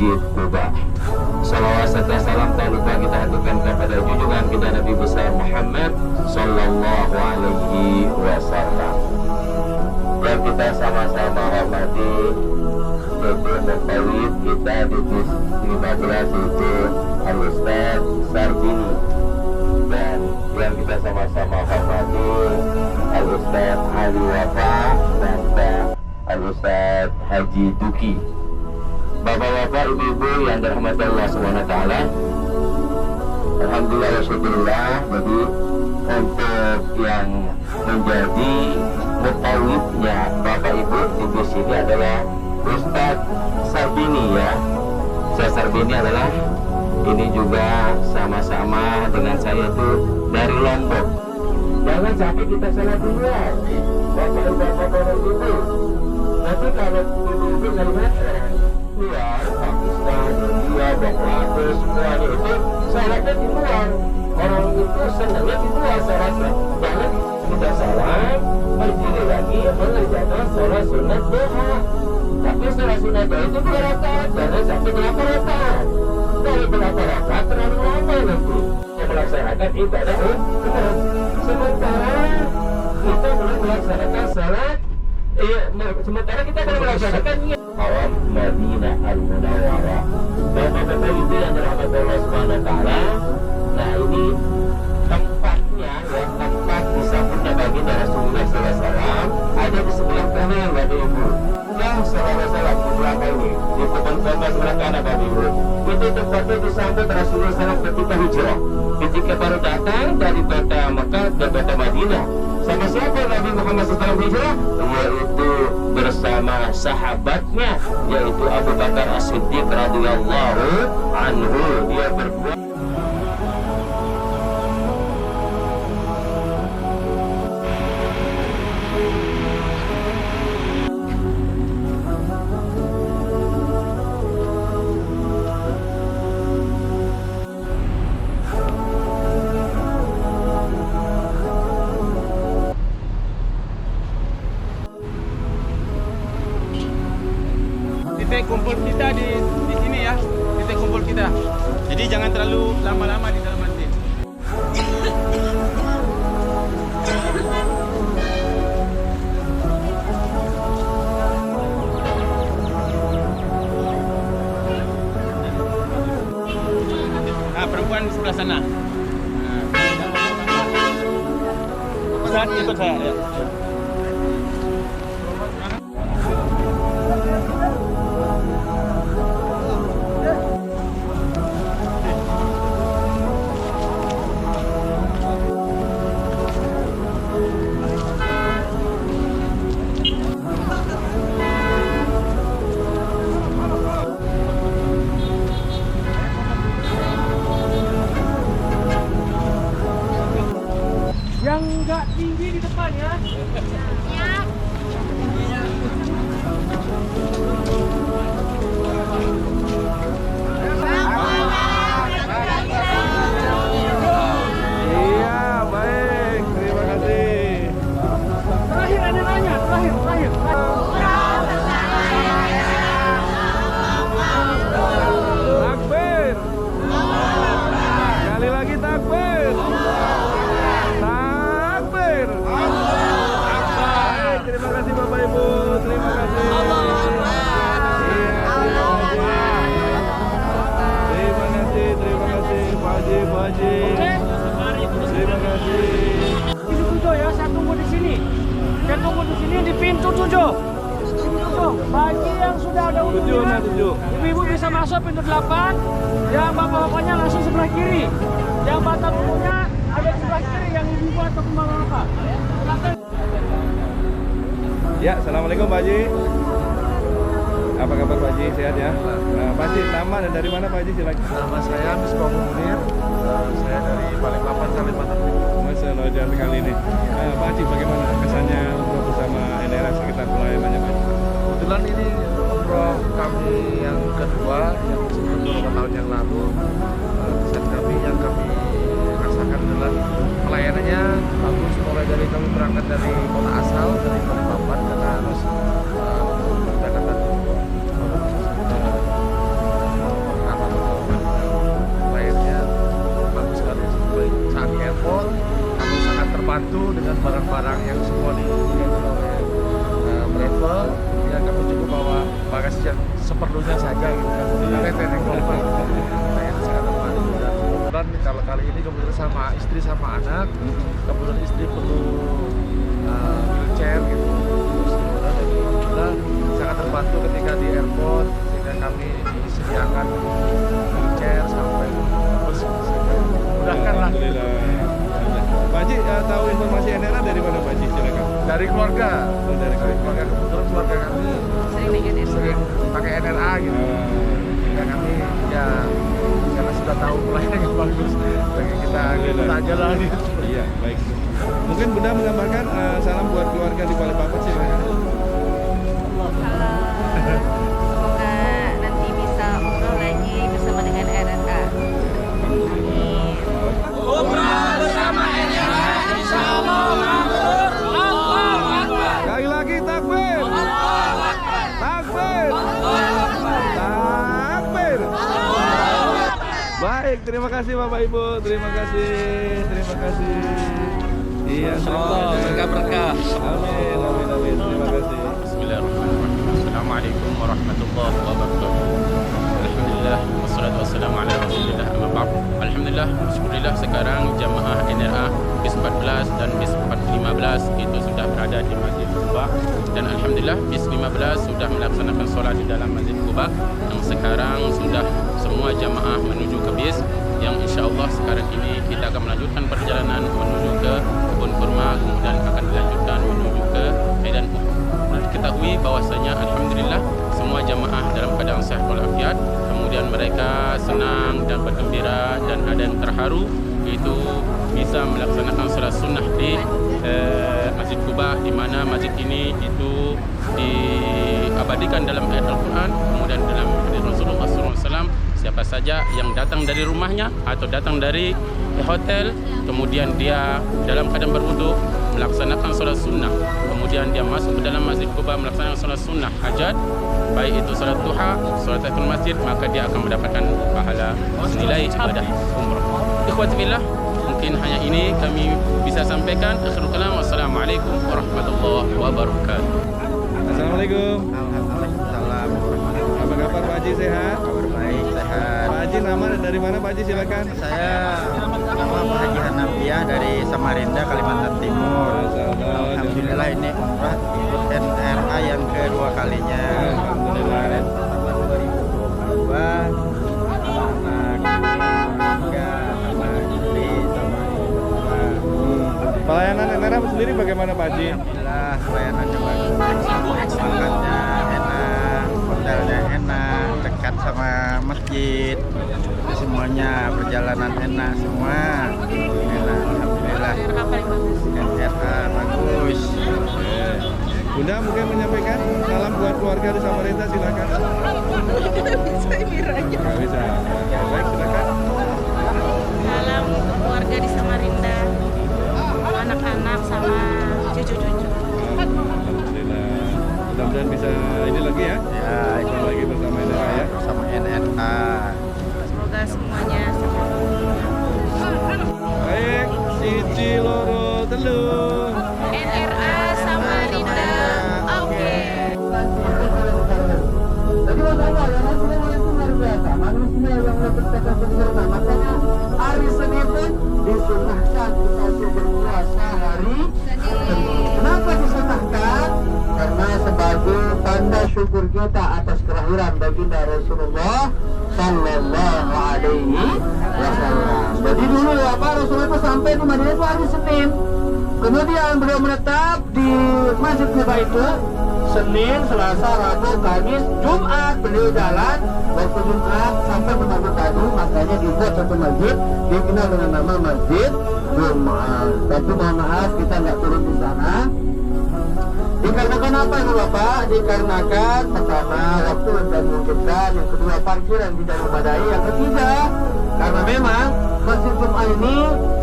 Masjid Kuba. Salawat serta salam tak lupa kita haturkan kepada junjungan kita Nabi besar Muhammad Sallallahu Alaihi Wasallam. Dan kita sama-sama hormati Ketua Mufawwid kita di 15 itu Al-Ustaz Sarbini, dan yang kita sama-sama hormati Al-Ustaz Ali Wafa dan Al-Ustaz Haji Duki. Bapak-bapak, ibu-ibu yang dirahmati Allah SWT, alhamdulillah wa syukurillah. Jadi untuk yang menjadi mufawwidnya Bapak Ibu di sini adalah Ustaz Sarbini ya. Ustaz Sarbini adalah ini juga sama-sama dengan saya itu dari Lombok. Jangan sampai kita salah duluan, Bapak Ibu. Nanti kalau ibu-ibu dari mana? Ya, Pakistan, India, Bangladesh, semuanya itu salatnya di luar. Orang itu senangnya di luar salatnya. Jangan kita salah, berdiri lagi mengerjakan sholat sunat duha. Tapi sholat sunat duha itu 2 rakaat, jangan sampai 8 rakaat. Kalau 8 rakaat terlalu lama nanti yang melaksanakan ibadah umrah. Sementara kita belum melaksanakan salat, sementara kita belum melaksanakan Haram Madinah Al-Munawwarah. Bapak-bapak itu yang dirahmati Allah Subhanahu wa taala. Nah, ini tempatnya ya, tempat disambutnya baginda Rasulullah SAW ada di sebelah kanan Bapak Ibu. Yang salah di belakang ini, di depan sebelah kanan Bapak Ibu. Itu tempatnya disambut Rasulullah SAW ketika hijrah, ketika baru datang dari kota Mekah ke kota Madinah. Sama siapa Nabi Muhammad SAW hijrah? Yaitu bersama sahabatnya, yaitu Abu Bakar As-Siddiq radhiyallahu anhu. Dia berdua. Titik kumpul kita di sini ya, titik kumpul kita. Jadi jangan terlalu lama-lama di dalam masjid. Nah, perempuan di sebelah sana. Ustaz, ikut saya ya. Yang nggak tinggi di depan ya. Iya, baik. Terima kasih. Terakhir ada nanya, terakhir. Takbir. Sekali lagi takbir. Takbir. Baik, terima kasih Bapak Ibu. Terima kasih. Terima kasih Pak Haji, Pak Haji. Terima kasih. Ini 7 ya, saya tunggu di sini. Saya tunggu di sini di pintu 7. Bagi yang sudah ada undian, ibu-ibu bisa masuk pintu 8. Yang bapak-bapaknya langsung sebelah kiri. Yang batas umumnya ada di sebelah kiri, yang ibu-ibu atau bapak-bapak. Ya, assalamualaikum Pak Haji. Apa kabar Pak Haji? Sehat ya? Nah, Pak Haji, nama dan dari mana Pak Haji? Silakan. Nama saya Misbah Munir. Saya dari Balikpapan, Kalimantan Timur. Masya Allah, jalan kali ini. Pak Haji, bagaimana kesannya umroh bersama NRA sekitar pelayanannya Pak Haji? Kebetulan ini umroh kami yang kedua, yang sebelum beberapa tahun yang lalu. Kesan kami yang kami rasakan adalah pelayanannya bagus, mulai dari kami berangkat dari kota asal, dari Balikpapan, karena harus berangkat dari terbantu dengan barang-barang yang semua disediakan oleh travel. Ya kami cukup bawa bagasi yang seperlunya saja gitu kan. Karena training global saya sangat terbantu. Dan kalau kali ini kebetulan sama istri sama anak, kebetulan istri perlu wheelchair gitu. Terus kita sangat terbantu ketika di airport sehingga kami disediakan wheelchair sampai bus mudahkan lah. Pak Haji, tahu informasi NRA dari mana Pak Haji? Silakan. Dari keluarga. Dari keluarga. Kebetulan keluarga kami sering pakai NRA gitu. Sehingga kami ya karena sudah tahu pelayanan yang bagus, bagi kita ikut aja lah gitu. Iya, baik. Mungkin Bunda menambahkan salam buat keluarga di Balikpapan, silakan. Semoga nanti bisa umroh lagi bersama dengan RNA. Amin. Umrah bersama NRA, insya Allah makmur. Allahu Akbar. Sekali lagi takbir. Takbir. Takbir. Baik, terima kasih Bapak Ibu, terima kasih. Iya, Berkah-berkah. Amin, terima kasih. Bismillahirrahmanirrahim. Assalamualaikum warahmatullahi wabarakatuh. Alhamdulillah wassalatu wassalamu ala Rasulillah amma ba'd. Alhamdulillah, syukurillah sekarang jamaah NRA bis 14 dan bis 15 itu sudah berada di Masjid Quba, dan alhamdulillah bis 15 sudah melaksanakan solat di dalam Masjid Quba, yang sekarang sudah semua jamaah menuju ke bis yang insyaallah sekarang ini kita akan melanjutkan perjalanan menuju ke kebun kurma, kemudian akan dilanjutkan menuju ke Medan Uhud. Diketahui bahwasanya alhamdulillah semua jamaah dalam keadaan sehat walafiat, kemudian mereka senang dan bergembira dan ada yang terharu itu bisa melaksanakan salat sunnah di Masjid Quba, di mana masjid ini itu diabadikan dalam ayat Al-Quran, kemudian dalam hadis Rasulullah SAW, siapa saja yang datang dari rumahnya atau datang dari hotel, kemudian dia dalam keadaan berwudu melaksanakan salat sunnah, kemudian dia masuk ke dalam Masjid Quba melaksanakan salat sunnah hajat, baik itu salat duha, salat tahiyatul masjid, maka dia akan mendapatkan pahala senilai ibadah umrah. Ikhwati billah, mungkin hanya ini kami bisa sampaikan. Akhirul kalam, wassalamualaikum warahmatullahi wabarakatuh. Assalamualaikum. Waalaikumsalam. Apa kabar Pak Haji, sehat? Kabar baik, sehat. Pak Haji, nama dari mana Pak Haji, silakan. Saya nama Pak Haji Hanafiah dari Samarinda, Kalimantan Timur. Alhamdulillah ini umrah ikut NRA yang kedua kalinya. Alhamdulillah. Sama 2022 sama keluarga, sama istri, sama Pelayanan NRA sendiri bagaimana Pak Haji? alhamdulillah pelayanannya bagus, makannya enak, hotelnya enak, dekat sama masjid, semuanya perjalanan enak semua, enak, alhamdulillah. NRA bagus. Bunda mungkin menyampaikan salam buat keluarga di Samarinda, silakan. Nggak bisa. Baik, silakan. Salam keluarga di Samarinda, anak-anak sama cucu-cucu. Alhamdulillah. Mudah-mudahan bisa ini lagi ya. Ya, Ini lagi bersama NRA ya. sama NRA. Semoga semuanya Baik, siji loro telu. NRA Samarinda. Oke. Jadi masalah yang manusia itu luar biasa. Manusia yang menciptakan sempurna. Makanya hari Senin pun disunahkan kita untuk berpuasa hari Senin. Kenapa disunahkan? Karena sebagai tanda syukur kita atas kelahiran baginda Rasulullah Sallallahu Alaihi Wasallam. Jadi dulu ya Pak, Rasulullah itu sampai di Madinah itu hari Senin. Kemudian beliau menetap di Masjid Quba itu Senin, Selasa, Rabu, Kamis, Jumat beliau jalan. Waktu Jumat sampai menabur tadi, makanya dibuat satu masjid dikenal dengan nama Masjid Jumat. Tapi mohon maaf kita nggak turun di sana. Dikarenakan apa itu Bapak? Dikarenakan pertama waktu tidak memungkinkan, yang kedua parkiran tidak memadai, yang ketiga karena memang Masjid Jumat ini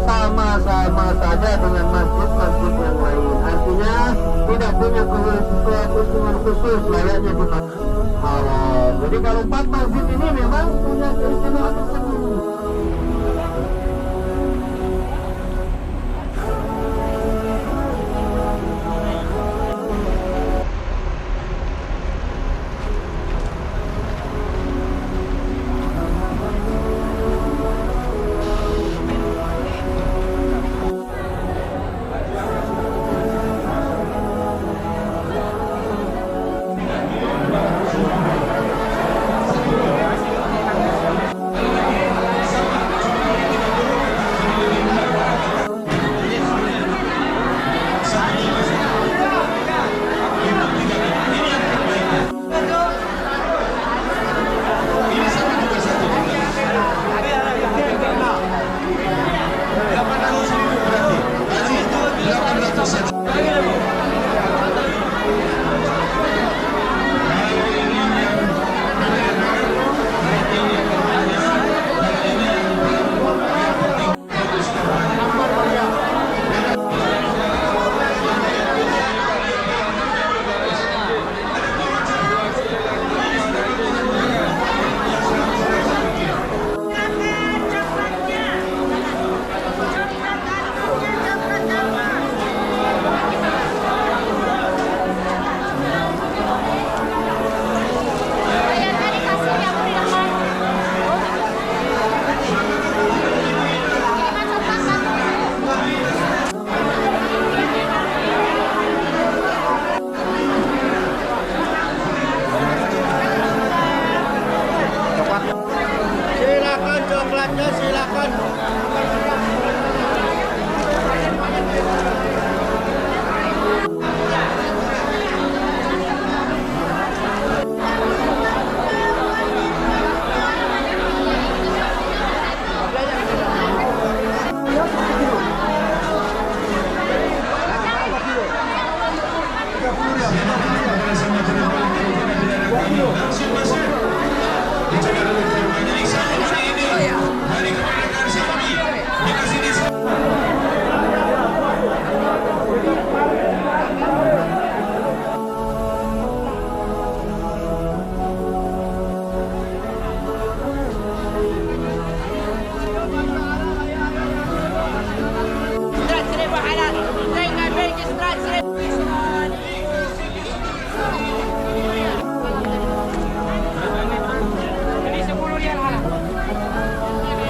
sama-sama saja dengan masjid-masjid yang lain. Artinya tidak punya keuntungan khusus layaknya di Masjid Haram. Jadi kalau 4 masjid ini memang punya keistimewaan tersendiri.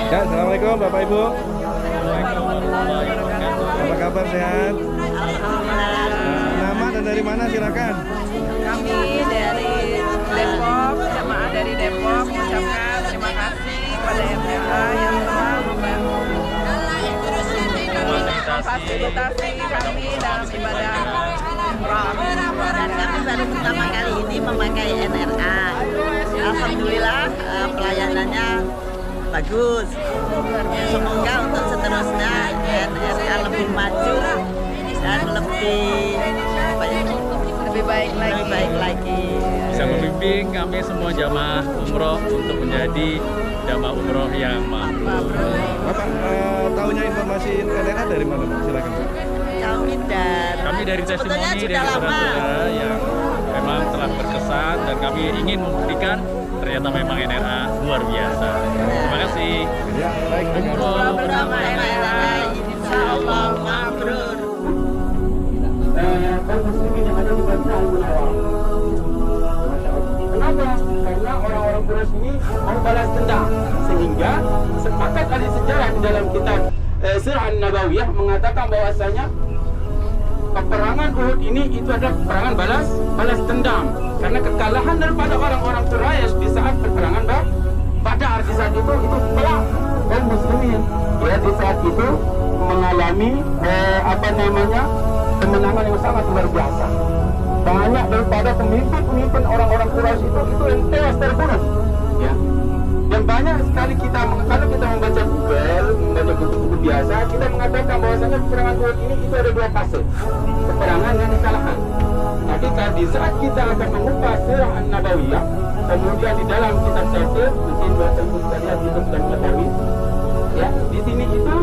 Ya, assalamualaikum Bapak Ibu. Apa kabar, sehat? Nama dan dari mana silakan? Kami dari Depok, jemaah dari Depok mengucapkan terima kasih kepada NRA yang telah memfasilitasi kami dalam ibadah umrah. Dan kami baru pertama kali ini memakai NRA. Alhamdulillah pelayanannya bagus. Semoga untuk seterusnya NRA lebih maju dan lebih baik lagi. Bisa membimbing kami semua jamaah umroh untuk menjadi jamaah umroh yang mabrur. Bapak tahunya informasi NRA dari mana, Pak? Silakan, Pak. Kami dari testimoni dari saudara-saudara yang memang telah berkesan dan kami ingin membuktikan ternyata memang NRA luar biasa. Terima kasih. Ya, baik. Umroh bersama NRA, insyaallah mabrur. Kaum muslimin yang ada di Madinah Al-Munawwarah. Kenapa? Karena orang-orang Quraisy ini mau balas dendam, sehingga sepakat ahli sejarah di dalam kitab Sirah An-Nabawiyah mengatakan bahwasanya peperangan Uhud ini itu adalah peperangan balas dendam, karena kekalahan daripada orang-orang Quraisy di saat peperangan Badar di saat itu pelak kaum muslimin ya di saat itu mengalami kemenangan yang sangat luar biasa. Banyak daripada pemimpin orang-orang Quraisy itu yang tewas terbunuh. Ya. Dan banyak sekali kalau kita membaca Google, membaca buku-buku biasa, kita mengatakan bahwasanya peperangan Uhud ini itu ada dua fase. Peperangan dan kekalahan. Tapi di saat kita akan mengupas Sirah An-Nabawiyah, kemudian di dalam kitab tafsir, mungkin bahasa ibu sekalian kita sudah mengetahui, ya, di sini itu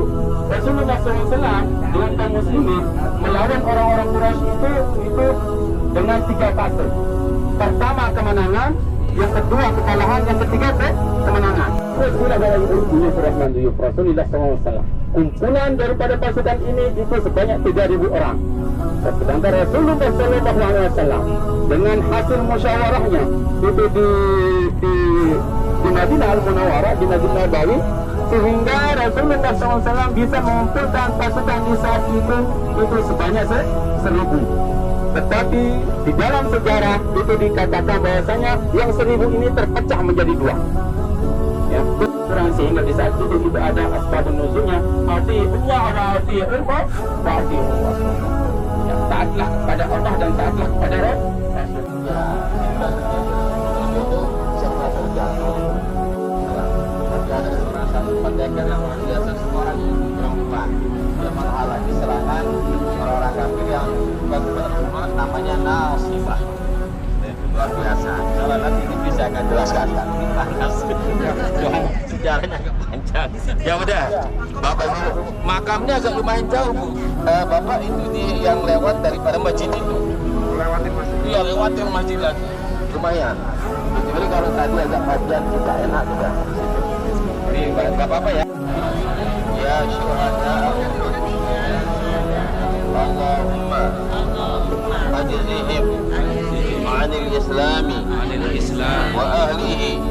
Rasulullah SAW dengan kaum muslimin melawan orang-orang Quraisy itu dengan 3 fase. Pertama kemenangan, yang kedua kekalahan, yang ketiga kemenangan. Rasulullah SAW. Kumpulan daripada pasukan ini itu sebanyak 3.000 orang. Sedangkan Rasulullah SAW dengan hasil musyawarahnya itu di Madinah Al-Munawwarah, di Madinah Nabawi, sehingga Rasulullah SAW bisa mengumpulkan pasukan di saat itu sebanyak 1.000. Tetapi di dalam sejarah itu dikatakan bahwasanya yang 1.000 ini terpecah menjadi 2. Ya, sehingga di saat itu ada asbabun nuzulnya, atiullah wa atiur Allah. Ya, taatlah kepada Allah dan taatlah kepada Rasulullah. Pendekar yang luar biasa, semua orang perempuan dia menghalangi serangan orang-orang kafir yang bukan namanya Nasifah. Luar biasa. Kalau nanti ini bisa akan jelaskan sejarahnya agak panjang. Ya udah, Bapak Ibu, makamnya agak lumayan jauh, Bu. Bapak itu yang lewat daripada masjid itu. Lewatin masjid. Iya, lewatin masjid lagi. Lumayan. Jadi kalau tadi agak panjang juga enak juga. Gak apa-apa ya. Ya syuhada Allahumma ajzihim anil islami wa ahlihi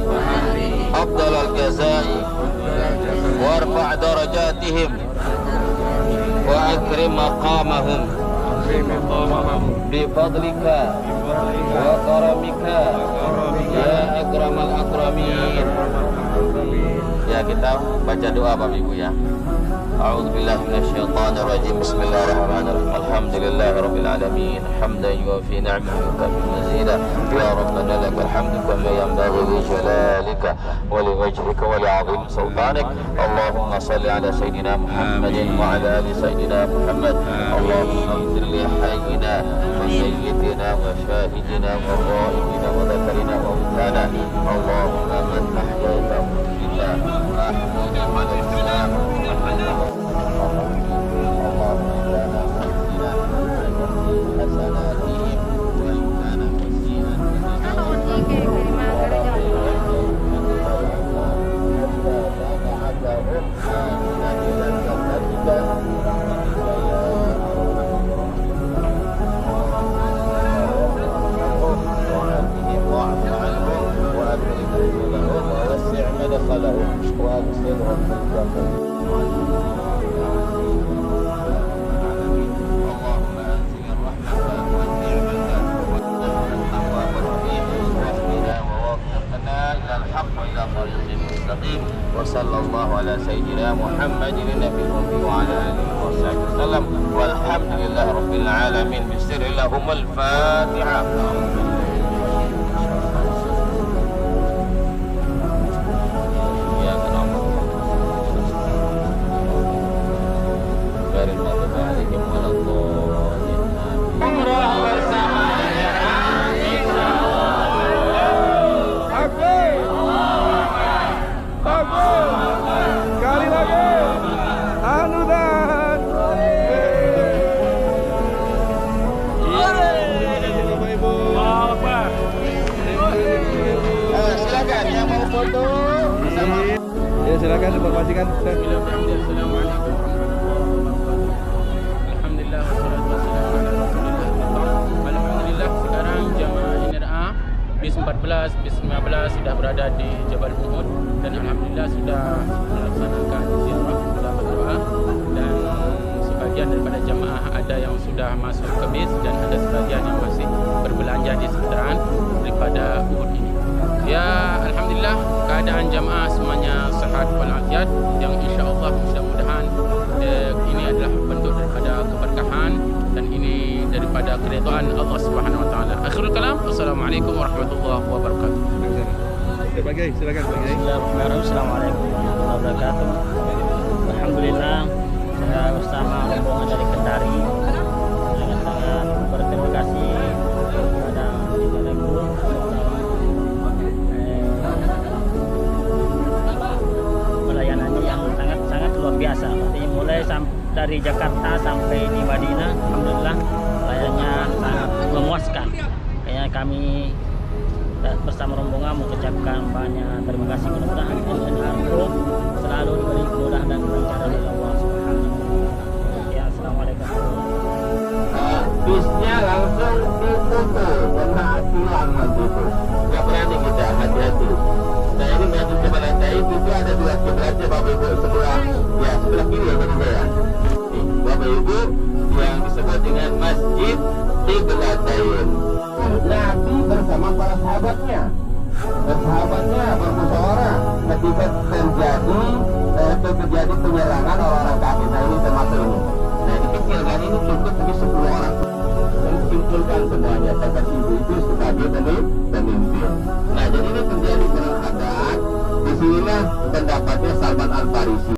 afdal al-jazai warfa' darajatihim wa akrim maqamahum bifadlika wa karamika ya akramal akramin. Ya, kita baca doa Bapak Ibu ya. A'udzubillahi minasyaitonir rajim. Bismillahirrahmanirrahim. Alhamdulillahirabbil alamin. Hamdan yuwafi ni'amahu wa yukafi mazida. Ya Rabbana lakal hamdu kama yanbaghi li jalalika wa li wajhika wa li 'azim sultanik. Allahumma shalli ala sayidina Muhammadin wa ala ali sayidina Muhammad. Allahumma ighfir li hayyina wa sayyidina wa shahidina wa ghaibina wa dhakarina wa untana. Allahumma man ahyaitahu billah wa ahyina ala islam. Wassallallahu ala sayyidina Muhammadin nabiyil ummi wa ala alihi wasallam walhamdulillahi rabbil alamin bisirrillahumul fatihah. Ya, silakan informasikan. Assalamualaikum warahmatullahi wabarakatuh. Alhamdulillah wassalatu wassalamu ala Rasulillah. Alhamdulillah sekarang jamaah NRA bis 14, bis 15 sudah berada di Jabal Uhud dan alhamdulillah sudah melaksanakan ziarah, sudah berdoa dan sebagian daripada jamaah ada yang sudah masuk ke bis dan ada sebagian yang masih berbelanja di sekitaran daripada Uhud ini. Ya, alhamdulillah keadaan jamaah semuanya sehat walafiat yang insyaallah mudah-mudahan ini adalah bentuk daripada keberkahan dan ini daripada keridhaan Allah Subhanahu wa taala. Akhirul kalam, assalamualaikum warahmatullahi wabarakatuh. Sebagai silakan sebagai. Bismillahirrahmanirrahim. Assalamualaikum warahmatullahi wabarakatuh. Alhamdulillah saya bersama rombongan dari Kendari dengan sangat berterima kasih kepada Ibu pelayanannya yang sangat luar biasa. Mulai dari Jakarta sampai di Madinah, alhamdulillah pelayanannya sangat memuaskan. Kayaknya kami bersama rombongan mengucapkan banyak terima kasih. Mudah-mudahan NRA selalu diberi kemudahan dan kelancaran oleh Allah Subhanahu wa taala. Ya, assalamualaikum. Bisnya langsung ditutup karena hilang itu. Gak berani kita, hati-hati. Nah, ini masjid Jabal Taib itu ada dua kiblatnya Bapak Ibu sebelah, ya sebelah kiri ya tadi saya. Bapak Ibu yang disebut dengan Masjid Jabal Taib. Nabi bersama para sahabatnya bermusyawarah ketika terjadi penyerangan orang-orang kafir. Nah, ini termasuk ini. Nah, dikecilkan ini cukup bagi 10 orang. Dan dikumpulkan semuanya sampai ibu-ibu sebagai pemimpin. Nah, jadi ini terjadi perang Haddad. Di sinilah pendapatnya Salman Al Farisi